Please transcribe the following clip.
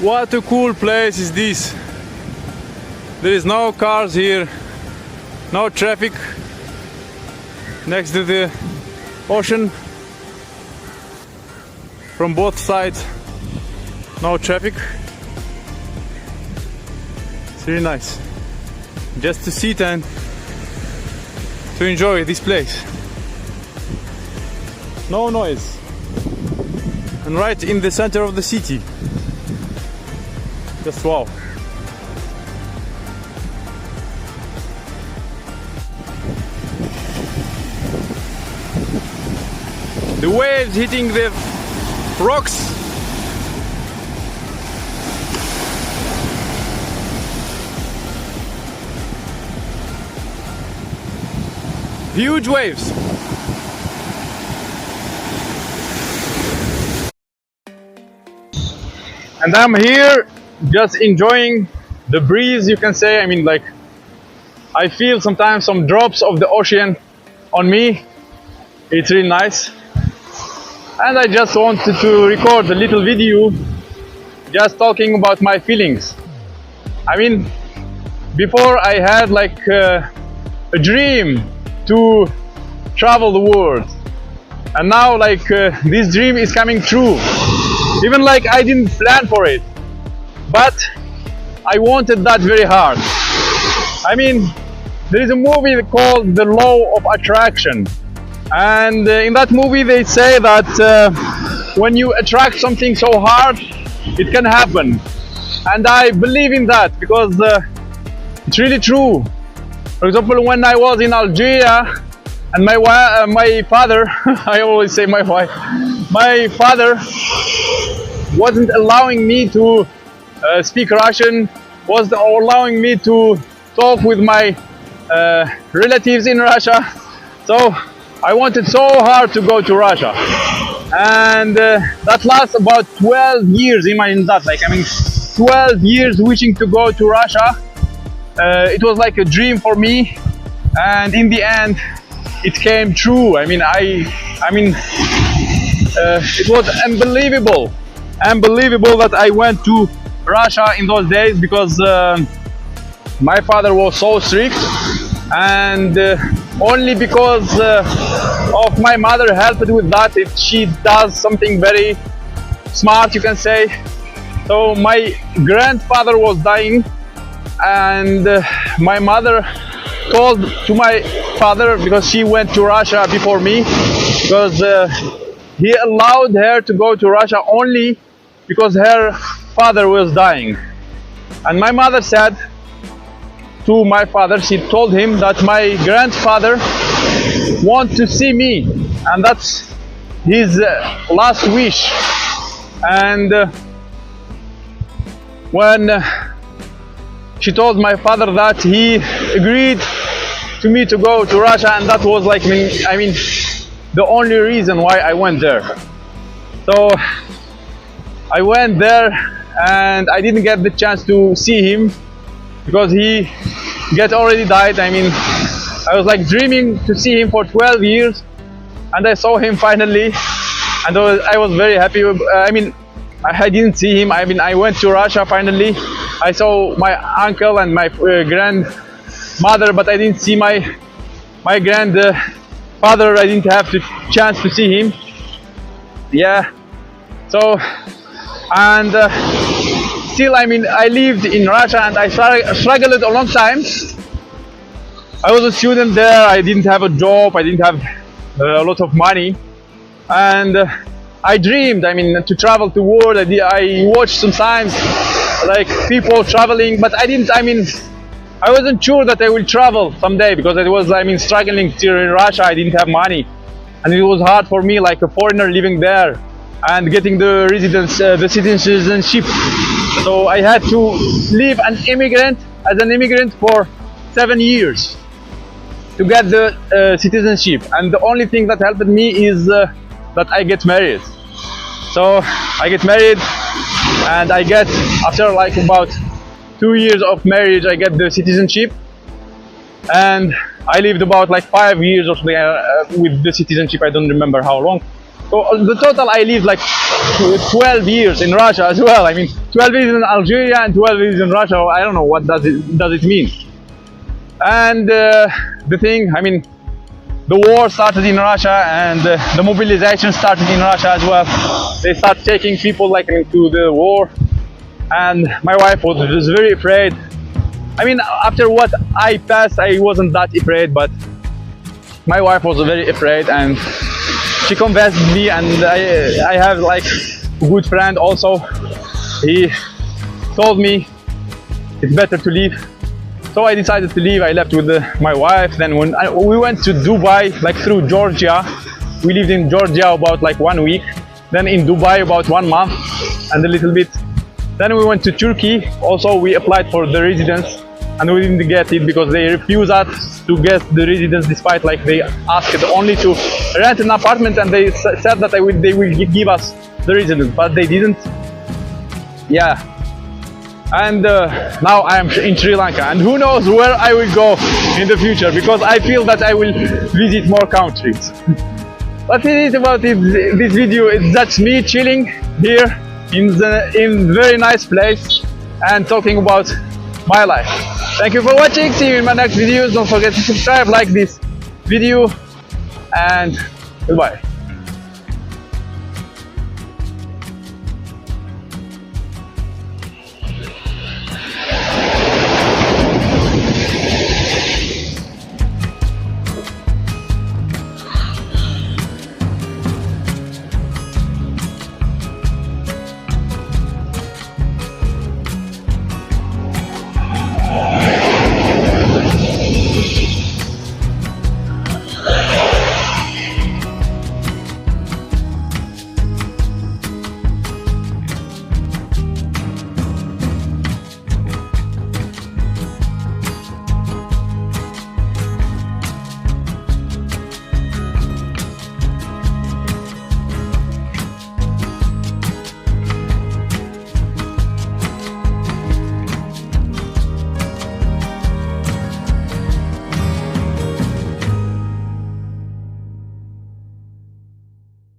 What a cool place is this. There is no cars here, no traffic next to the ocean. From both sides, no traffic. It's really nice just to sit and to enjoy this place. No noise, and right in the center of the city. Just wow. The waves hitting the rocks. Huge waves. And I'm here just enjoying the breeze, you can say. I mean, like, I feel sometimes some drops of the ocean on me. It's really nice. And I just wanted to record a little video just talking about my feelings. I mean, before I had like a dream to travel the world, and now like this dream is coming true. Even like I didn't plan for it, but I wanted that very hard. I mean, there is a movie called The Law of Attraction, and in that movie they say that when you attract something so hard, it can happen. And I believe in that because it's really true. For example, when I was in Algeria, and my father, I always say my wife, my father wasn't allowing me to speak Russian, wasn't allowing me to talk with my relatives in Russia. So I wanted so hard to go to Russia, and that lasts about 12 years. Imagine that, like, I mean, 12 years wishing to go to Russia. It was like a dream for me, and in the end it came true. I mean, it was unbelievable that I went to Russia in those days, because my father was so strict, and only because of my mother helped with that. She does something very smart, you can say. So my grandfather was dying, and my mother told to my father, because she went to Russia before me, because he allowed her to go to Russia only because her father was dying. And my mother said to my father, she told him that my grandfather wants to see me, and that's his last wish. And when she told my father that, he agreed to me to go to Russia, and that was like, I mean, the only reason why I went there. So I went there, and I didn't get the chance to see him because he already died. I mean, I was like dreaming to see him for 12 years, and I saw him finally, and I was very happy. I mean, I didn't see him. I mean, I went to Russia finally. I saw my uncle and my grandmother, but I didn't see my grandfather. I didn't have the chance to see him. Yeah. So, and still, I mean, I lived in Russia, and I struggled a long time. I was a student there. I didn't have a job. I didn't have a lot of money, and I dreamed, I mean, to travel the world. I watched sometimes like people traveling, but I wasn't sure that I will travel someday, because I was, I mean, struggling here in Russia. I didn't have money, and it was hard for me, like a foreigner living there and getting the residence, the citizenship. So I had to live as an immigrant for 7 years to get the citizenship. And the only thing that helped me is that I get married. So I get married, and I get, after like about 2 years of marriage, I get the citizenship. And I lived about like 5 years or something with the citizenship. I don't remember how long. So the total I lived like 12 years in Russia as well. I mean, 12 years in Algeria and 12 years in Russia. I don't know what does it mean. And the thing, I mean, the war started in Russia, and the mobilization started in Russia as well. They start taking people like into the war, and my wife was very afraid. I mean, after what I passed, I wasn't that afraid, but my wife was very afraid, and she convinced me. And I have like a good friend also. He told me it's better to leave. So I decided to leave. I left with my wife. Then when we went to Dubai, like through Georgia, we lived in Georgia about like 1 week. Then in Dubai about 1 month and a little bit. Then we went to Turkey. Also we applied for the residence, and we didn't get it because they refused us to get the residence, despite like they asked only to rent an apartment, and they said that they will give us the residence, but they didn't. Yeah. And now I am in Sri Lanka, and who knows where I will go in the future, because I feel that I will visit more countries. But it is about this video. It's just me chilling here in very nice place and talking about my life. Thank you for watching. See you in my next videos. Don't forget to subscribe, like this video, and goodbye.